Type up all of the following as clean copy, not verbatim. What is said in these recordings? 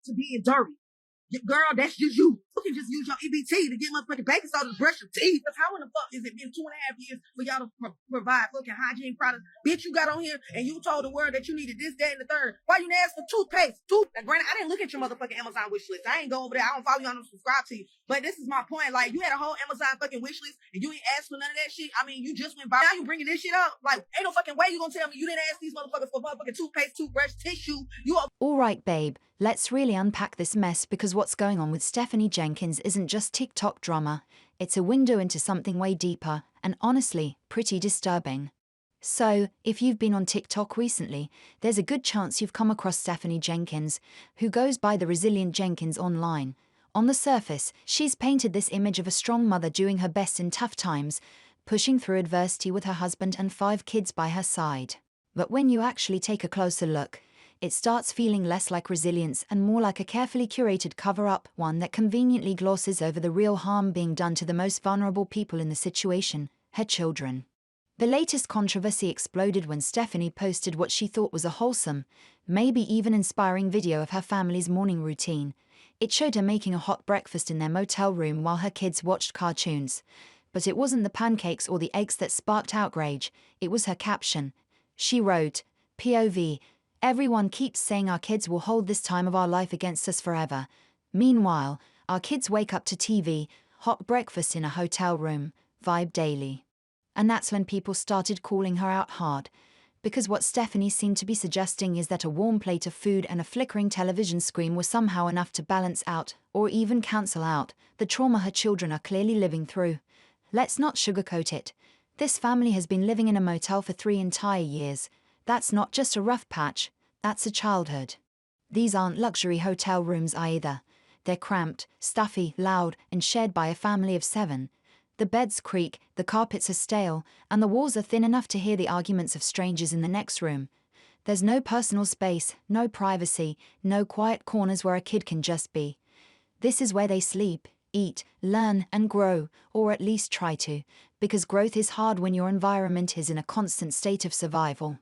to being dirty. Girl, that's just you. You can just use your EBT to get motherfucking baking soda to brush your teeth. Because how in the fuck is it been 2.5 years for y'all to provide fucking hygiene products? Bitch, you got on here and you told the world that you needed this, that, and the third. Why you didn't ask for toothpaste? Now, granted, I didn't look at your motherfucking Amazon wish list. I ain't go over there. I don't follow you. I don't subscribe to you. But this is my point. Like, you had a whole Amazon fucking wish list and you ain't asked for none of that shit. I mean, you just went by. Now you bringing this shit up. Like, ain't no fucking way you gonna tell me you didn't ask these motherfuckers for motherfucking toothpaste, toothbrush, tissue. All right, babe. Let's really unpack this mess because what's going on with Stephanie Jenkins isn't just TikTok drama. It's a window into something way deeper and honestly, pretty disturbing. So, if you've been on TikTok recently, there's a good chance you've come across Stephanie Jenkins, who goes by the Resilient Jenkins online. On the surface, she's painted this image of a strong mother doing her best in tough times, pushing through adversity with her husband and 5 kids by her side. But when you actually take a closer look, it starts feeling less like resilience and more like a carefully curated cover-up, one that conveniently glosses over the real harm being done to the most vulnerable people in the situation, her children. The latest controversy exploded when Stephanie posted what she thought was a wholesome, maybe even inspiring video of her family's morning routine. It showed her making a hot breakfast in their motel room while her kids watched cartoons. But it wasn't the pancakes or the eggs that sparked outrage, it was her caption. She wrote, POV, everyone keeps saying our kids will hold this time of our life against us forever. Meanwhile, our kids wake up to TV, hot breakfast in a hotel room, vibe daily. And that's when people started calling her out hard. Because what Stephanie seemed to be suggesting is that a warm plate of food and a flickering television screen were somehow enough to balance out, or even cancel out, the trauma her children are clearly living through. Let's not sugarcoat it. This family has been living in a motel for 3 entire years. That's not just a rough patch, that's a childhood. These aren't luxury hotel rooms either. They're cramped, stuffy, loud, and shared by a family of 7. The beds creak, the carpets are stale, and the walls are thin enough to hear the arguments of strangers in the next room. There's no personal space, no privacy, no quiet corners where a kid can just be. This is where they sleep, eat, learn, and grow, or at least try to, because growth is hard when your environment is in a constant state of survival.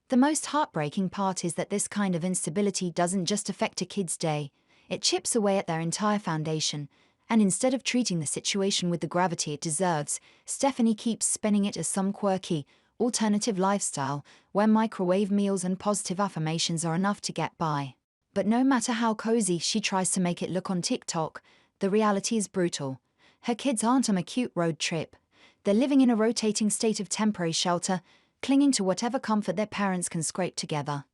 The most heartbreaking part is that this kind of instability doesn't just affect a kid's day, it chips away at their entire foundation. And instead of treating the situation with the gravity it deserves, Stephanie keeps spinning it as some quirky, alternative lifestyle, where microwave meals and positive affirmations are enough to get by. But no matter how cozy she tries to make it look on TikTok, the reality is brutal. Her kids aren't on a cute road trip. They're living in a rotating state of temporary shelter, clinging to whatever comfort their parents can scrape together.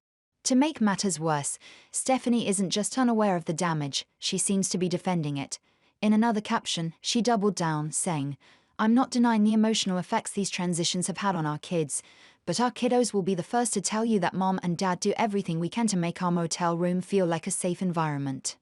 To make matters worse, Stephanie isn't just unaware of the damage, she seems to be defending it. In another caption, she doubled down, saying, I'm not denying the emotional effects these transitions have had on our kids, but our kiddos will be the first to tell you that mom and dad do everything we can to make our motel room feel like a safe environment.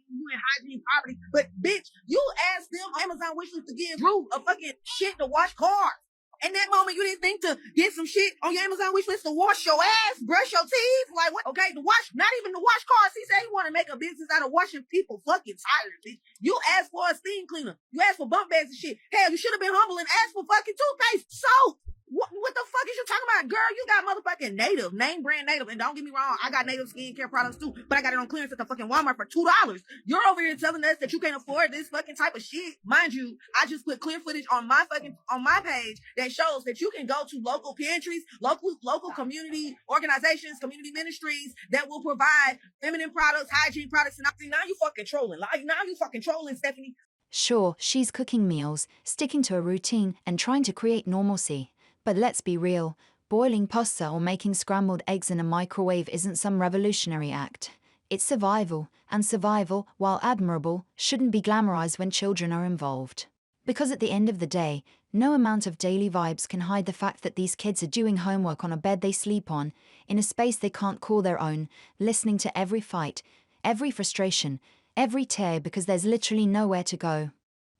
You in hygiene poverty, but bitch, you asked them on Amazon wishlist to give Drew a fucking shit to wash cars. In that moment, you didn't think to get some shit on your Amazon wishlist to wash your ass, brush your teeth, like what? Okay, to wash, not even to wash cars. He said he want to make a business out of washing people fucking tires, bitch. You asked for a steam cleaner. You asked for bump bags and shit. Hell, you should have been humble and asked for fucking toothpaste, soap. What the fuck is you talking about? Girl, you got motherfucking Native, name brand Native. And don't get me wrong, I got Native skincare products too, but I got it on clearance at the fucking Walmart for $2. You're over here telling us that you can't afford this fucking type of shit. Mind you, I just put clear footage on my page that shows that you can go to local pantries, local community organizations, community ministries that will provide feminine products, hygiene products, and now you fucking trolling. Like now you fucking trolling, Stephanie. Sure, she's cooking meals, sticking to a routine, and trying to create normalcy. But let's be real, boiling pasta or making scrambled eggs in a microwave isn't some revolutionary act. It's survival, and survival, while admirable, shouldn't be glamorized when children are involved. Because at the end of the day, no amount of daily vibes can hide the fact that these kids are doing homework on a bed they sleep on, in a space they can't call their own, listening to every fight, every frustration, every tear because there's literally nowhere to go.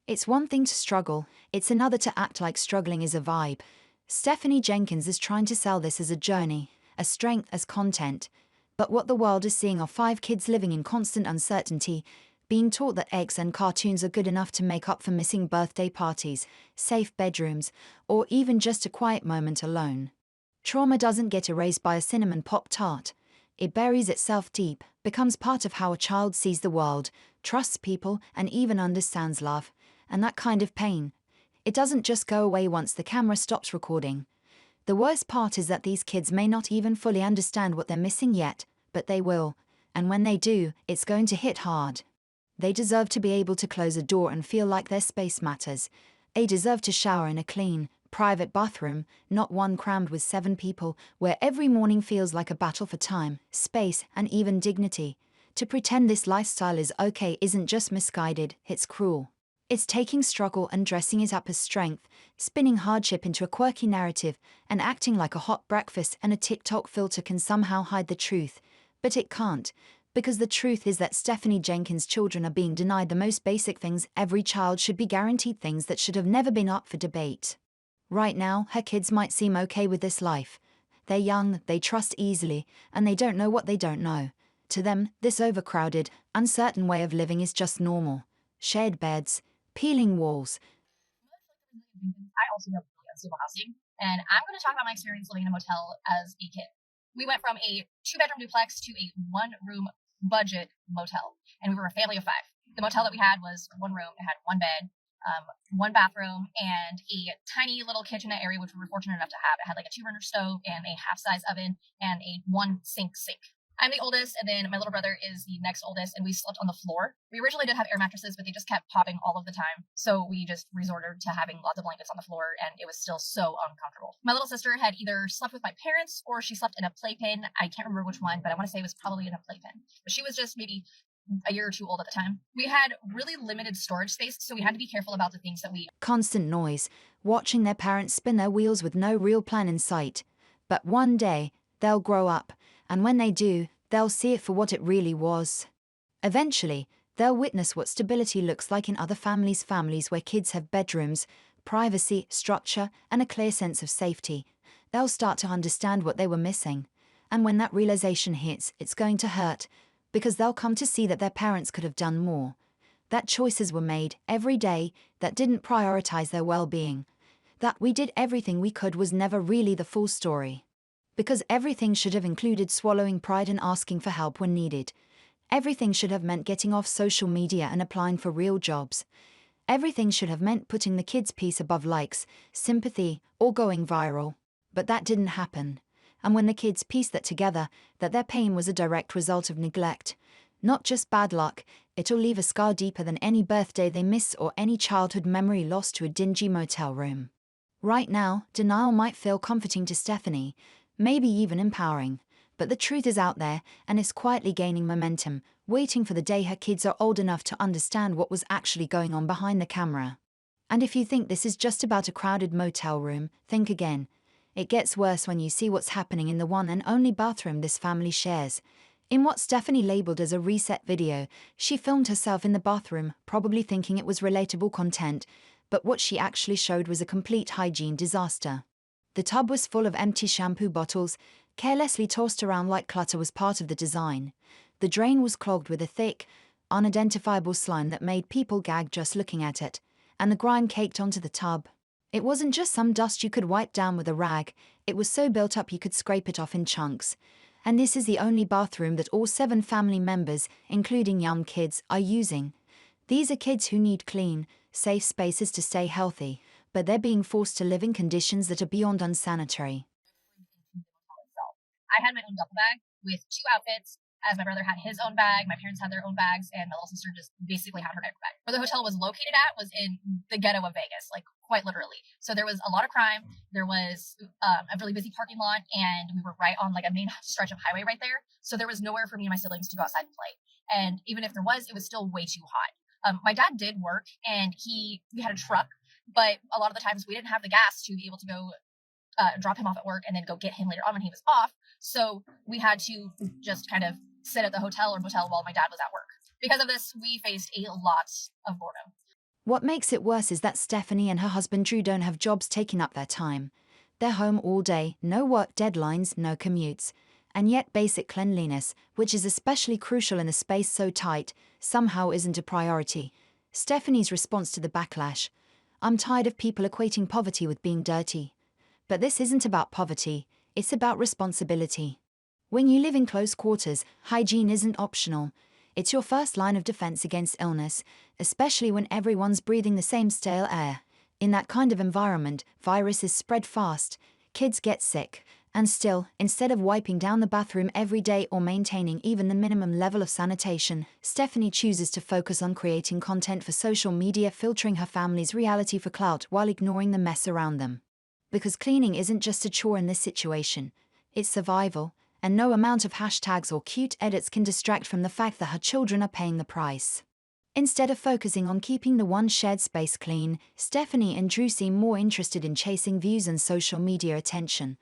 It's one thing to struggle, it's another to act like struggling is a vibe. Stephanie Jenkins is trying to sell this as a journey, as strength as content. But what the world is seeing are 5 kids living in constant uncertainty, being taught that eggs and cartoons are good enough to make up for missing birthday parties, safe bedrooms, or even just a quiet moment alone. Trauma doesn't get erased by a cinnamon Pop-Tart. It buries itself deep, becomes part of how a child sees the world, trusts people, and even understands love. And that kind of pain, it doesn't just go away once the camera stops recording. The worst part is that these kids may not even fully understand what they're missing yet, but they will. And when they do, it's going to hit hard. They deserve to be able to close a door and feel like their space matters. They deserve to shower in a clean, private bathroom, not one crammed with 7 people, where every morning feels like a battle for time, space, and even dignity. To pretend this lifestyle is okay isn't just misguided, it's cruel. It's taking struggle and dressing it up as strength, spinning hardship into a quirky narrative, and acting like a hot breakfast and a TikTok filter can somehow hide the truth. But it can't, because the truth is that Stephanie Jenkins' children are being denied the most basic things. Every child should be guaranteed things that should have never been up for debate. Right now, her kids might seem okay with this life. They're young, they trust easily, and they don't know what they don't know. To them, this overcrowded, uncertain way of living is just normal. Shared beds, peeling walls. I also live in unstable housing, and I'm going to talk about my experience living in a motel as a kid. We went from a 2-bedroom duplex to a 1-room budget motel, and we were a family of 5. The motel that we had was 1 room. It had 1 bed, 1 bathroom, and a tiny little kitchenette area, which we were fortunate enough to have. It had like a 2-burner stove and a half-size oven and a 1 sink. I'm the oldest, and then my little brother is the next oldest, and we slept on the floor. We originally did have air mattresses, but they just kept popping all of the time, so we just resorted to having lots of blankets on the floor, and it was still so uncomfortable. My little sister had either slept with my parents, or she slept in a playpen. I can't remember which one, but I want to say it was probably in a playpen. But she was just maybe a year or 2 old at the time. We had really limited storage space, so we had to be careful about the things that we... Constant noise, watching their parents spin their wheels with no real plan in sight. But one day, they'll grow up, and when they do, they'll see it for what it really was. Eventually, they'll witness what stability looks like in other families' where kids have bedrooms, privacy, structure, and a clear sense of safety. They'll start to understand what they were missing. And when that realization hits, it's going to hurt, because they'll come to see that their parents could have done more. That choices were made every day that didn't prioritize their well-being. That we did everything we could was never really the full story. Because everything should have included swallowing pride and asking for help when needed. Everything should have meant getting off social media and applying for real jobs. Everything should have meant putting the kids' peace above likes, sympathy, or going viral. But that didn't happen. And when the kids pieced that together, that their pain was a direct result of neglect, not just bad luck, it'll leave a scar deeper than any birthday they miss or any childhood memory lost to a dingy motel room. Right now, denial might feel comforting to Stephanie, maybe even empowering, but the truth is out there, and is quietly gaining momentum, waiting for the day her kids are old enough to understand what was actually going on behind the camera. And if you think this is just about a crowded motel room, think again. It gets worse when you see what's happening in the one and only bathroom this family shares. In what Stephanie labeled as a reset video, she filmed herself in the bathroom, probably thinking it was relatable content, but what she actually showed was a complete hygiene disaster. The tub was full of empty shampoo bottles, carelessly tossed around like clutter was part of the design. The drain was clogged with a thick, unidentifiable slime that made people gag just looking at it, and the grime caked onto the tub. It wasn't just some dust you could wipe down with a rag, it was so built up you could scrape it off in chunks. And this is the only bathroom that all 7 family members, including young kids, are using. These are kids who need clean, safe spaces to stay healthy, but they're being forced to live in conditions that are beyond unsanitary. I had my own duffel bag with 2 outfits, as my brother had his own bag, my parents had their own bags, and my little sister just basically had her diaper bag. Where the hotel was located at was in the ghetto of Vegas, like quite literally. So there was a lot of crime, there was a really busy parking lot, and we were right on like a main stretch of highway right there. So there was nowhere for me and my siblings to go outside and play. And even if there was, it was still way too hot. My dad did work, and we had a truck, but a lot of the times we didn't have the gas to be able to go drop him off at work and then go get him later on when he was off. So we had to just kind of sit at the hotel or motel while my dad was at work. Because of this, we faced a lot of boredom. What makes it worse is that Stephanie and her husband Drew don't have jobs taking up their time. They're home all day, no work deadlines, no commutes. And yet basic cleanliness, which is especially crucial in a space so tight, somehow isn't a priority. Stephanie's response to the backlash: "I'm tired of people equating poverty with being dirty." But this isn't about poverty, it's about responsibility. When you live in close quarters, hygiene isn't optional. It's your first line of defense against illness, especially when everyone's breathing the same stale air. In that kind of environment, viruses spread fast, kids get sick, and still, instead of wiping down the bathroom every day or maintaining even the minimum level of sanitation, Stephanie chooses to focus on creating content for social media, filtering her family's reality for clout while ignoring the mess around them. Because cleaning isn't just a chore in this situation, it's survival, and no amount of hashtags or cute edits can distract from the fact that her children are paying the price. Instead of focusing on keeping the one shared space clean, Stephanie and Drew seem more interested in chasing views and social media attention.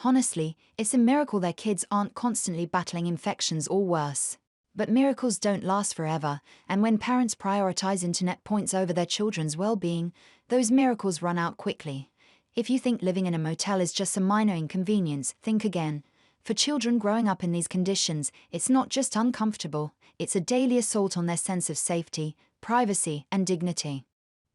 Honestly, it's a miracle their kids aren't constantly battling infections or worse. But miracles don't last forever, and when parents prioritize internet points over their children's well-being, those miracles run out quickly. If you think living in a motel is just a minor inconvenience, think again. For children growing up in these conditions, it's not just uncomfortable, it's a daily assault on their sense of safety, privacy, and dignity.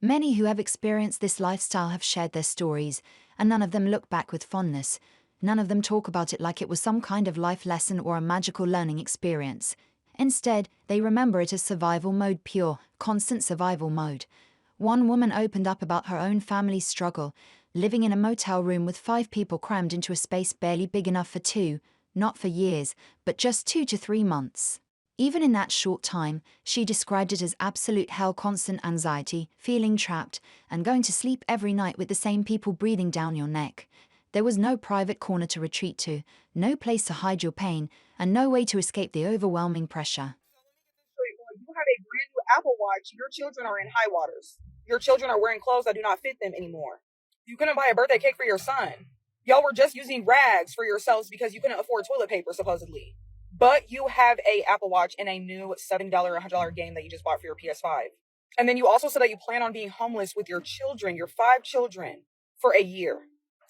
Many who have experienced this lifestyle have shared their stories, and none of them look back with fondness. None of them talk about it like it was some kind of life lesson or a magical learning experience. Instead, they remember it as survival mode, pure, constant survival mode. One woman opened up about her own family's struggle, living in a motel room with 5 people crammed into a space barely big enough for 2, not for years, but just 2 to 3 months. Even in that short time, she described it as absolute hell, constant anxiety, feeling trapped, and going to sleep every night with the same people breathing down your neck. There was no private corner to retreat to, no place to hide your pain, and no way to escape the overwhelming pressure. When you have a brand new Apple Watch, your children are in high waters. Your children are wearing clothes that do not fit them anymore. You couldn't buy a birthday cake for your son. Y'all were just using rags for yourselves because you couldn't afford toilet paper, supposedly. But you have a Apple Watch and a new $70 or $100 game that you just bought for your PS5. And then you also said that you plan on being homeless with your children, your 5 children, for a year.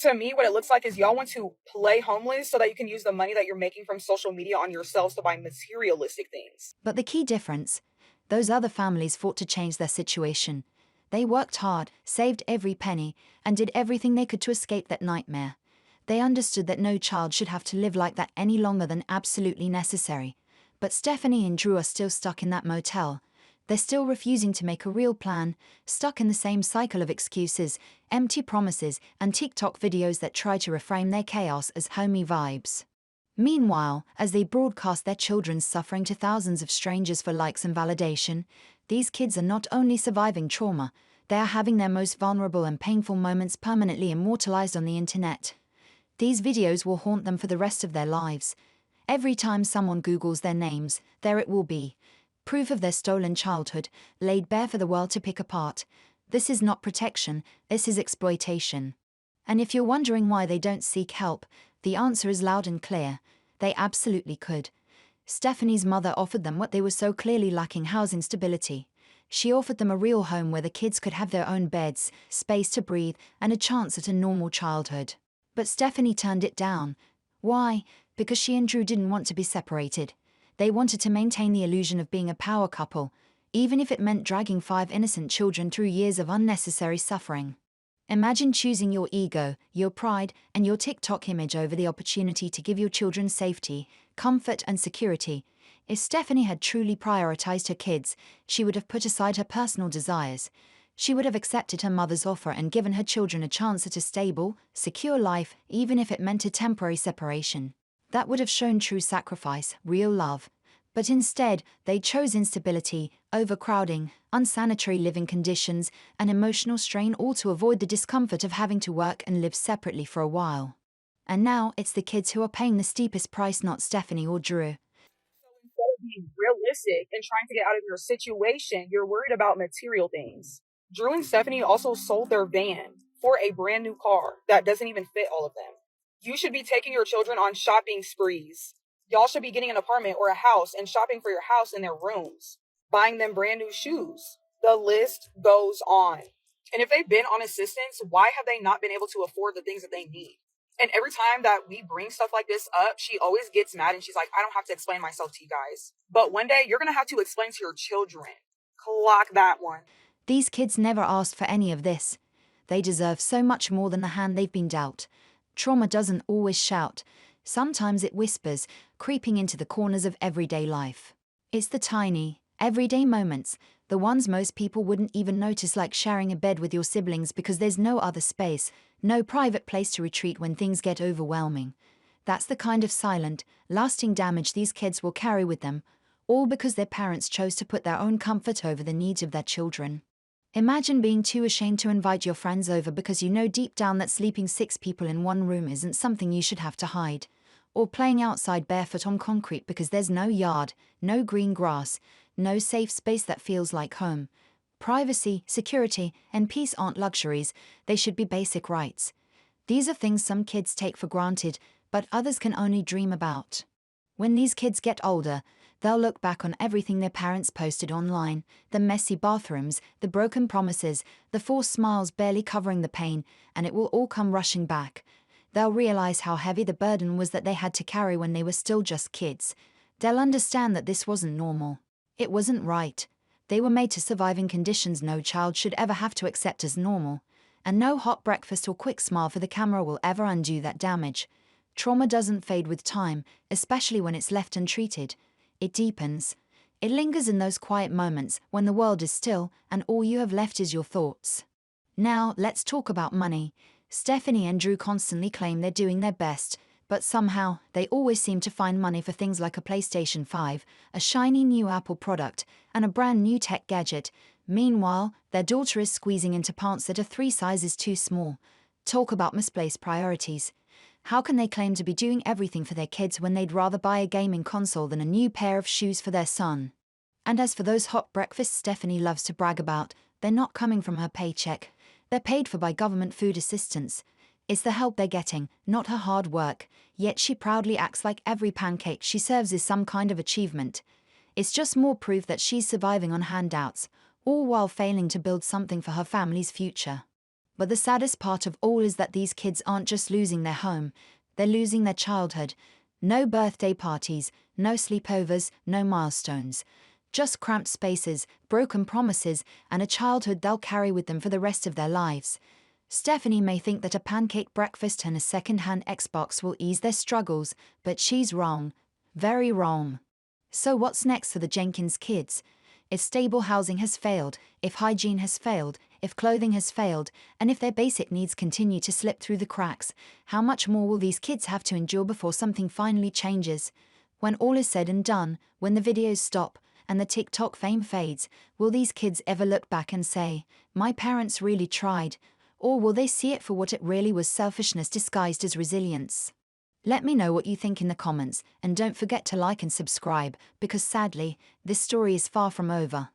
To me, what it looks like is y'all want to play homeless so that you can use the money that you're making from social media on yourselves to buy materialistic things. But the key difference, those other families fought to change their situation. They worked hard, saved every penny, and did everything they could to escape that nightmare. They understood that no child should have to live like that any longer than absolutely necessary. But Stephanie and Drew are still stuck in that motel. They're still refusing to make a real plan, stuck in the same cycle of excuses, empty promises, and TikTok videos that try to reframe their chaos as homey vibes. Meanwhile, as they broadcast their children's suffering to thousands of strangers for likes and validation, these kids are not only surviving trauma, they are having their most vulnerable and painful moments permanently immortalized on the internet. These videos will haunt them for the rest of their lives. Every time someone Googles their names, there it will be. Proof of their stolen childhood, laid bare for the world to pick apart. This is not protection, this is exploitation. And if you're wondering why they don't seek help, the answer is loud and clear. They absolutely could. Stephanie's mother offered them what they were so clearly lacking: housing stability. She offered them a real home where the kids could have their own beds, space to breathe, and a chance at a normal childhood. But Stephanie turned it down. Why? Because she and Drew didn't want to be separated. They wanted to maintain the illusion of being a power couple, even if it meant dragging 5 innocent children through years of unnecessary suffering. Imagine choosing your ego, your pride, and your TikTok image over the opportunity to give your children safety, comfort, and security. If Stephanie had truly prioritized her kids, she would have put aside her personal desires. She would have accepted her mother's offer and given her children a chance at a stable, secure life, even if it meant a temporary separation. That would have shown true sacrifice, real love. But instead, they chose instability, overcrowding, unsanitary living conditions, and emotional strain, all to avoid the discomfort of having to work and live separately for a while. And now it's the kids who are paying the steepest price, not Stephanie or Drew. So instead of being realistic and trying to get out of your situation, you're worried about material things. Drew and Stephanie also sold their van for a brand new car that doesn't even fit all of them. You should be taking your children on shopping sprees. Y'all should be getting an apartment or a house and shopping for your house in their rooms, buying them brand new shoes. The list goes on. And if they've been on assistance, why have they not been able to afford the things that they need? And every time that we bring stuff like this up, she always gets mad and she's like, I don't have to explain myself to you guys. But one day you're going to have to explain to your children. Clock that one. These kids never asked for any of this. They deserve so much more than the hand they've been dealt. Trauma doesn't always shout. Sometimes it whispers, creeping into the corners of everyday life. It's the tiny, everyday moments, the ones most people wouldn't even notice, like sharing a bed with your siblings because there's no other space, no private place to retreat when things get overwhelming. That's the kind of silent, lasting damage these kids will carry with them, all because their parents chose to put their own comfort over the needs of their children. Imagine being too ashamed to invite your friends over because you know deep down that sleeping 6 people in one room isn't something you should have to hide. Or playing outside barefoot on concrete because there's no yard, no green grass, no safe space that feels like home. Privacy, security, and peace aren't luxuries, they should be basic rights. These are things some kids take for granted, but others can only dream about. When these kids get older, they'll look back on everything their parents posted online, the messy bathrooms, the broken promises, the forced smiles barely covering the pain, and it will all come rushing back. They'll realize how heavy the burden was that they had to carry when they were still just kids. They'll understand that this wasn't normal. It wasn't right. They were made to survive in conditions no child should ever have to accept as normal. And no hot breakfast or quick smile for the camera will ever undo that damage. Trauma doesn't fade with time, especially when it's left untreated. It deepens. It lingers in those quiet moments when the world is still and all you have left is your thoughts. Now, let's talk about money. Stephanie and Drew constantly claim they're doing their best, but somehow, they always seem to find money for things like a PlayStation 5, a shiny new Apple product, and a brand new tech gadget. Meanwhile, their daughter is squeezing into pants that are 3 sizes too small. Talk about misplaced priorities. How can they claim to be doing everything for their kids when they'd rather buy a gaming console than a new pair of shoes for their son? And as for those hot breakfasts Stephanie loves to brag about, they're not coming from her paycheck. They're paid for by government food assistance. It's the help they're getting, not her hard work, yet she proudly acts like every pancake she serves is some kind of achievement. It's just more proof that she's surviving on handouts, all while failing to build something for her family's future. But the saddest part of all is that these kids aren't just losing their home, they're losing their childhood. No birthday parties, no sleepovers, no milestones. Just cramped spaces, broken promises, and a childhood they'll carry with them for the rest of their lives. Stephanie may think that a pancake breakfast and a second-hand Xbox will ease their struggles, but she's wrong. Very wrong. So what's next for the Jenkins kids? If stable housing has failed, if hygiene has failed, if clothing has failed, and if their basic needs continue to slip through the cracks, how much more will these kids have to endure before something finally changes? When all is said and done, when the videos stop, and the TikTok fame fades, will these kids ever look back and say, "My parents really tried"? Or will they see it for what it really was, selfishness disguised as resilience? Let me know what you think in the comments, and don't forget to like and subscribe, because sadly, this story is far from over.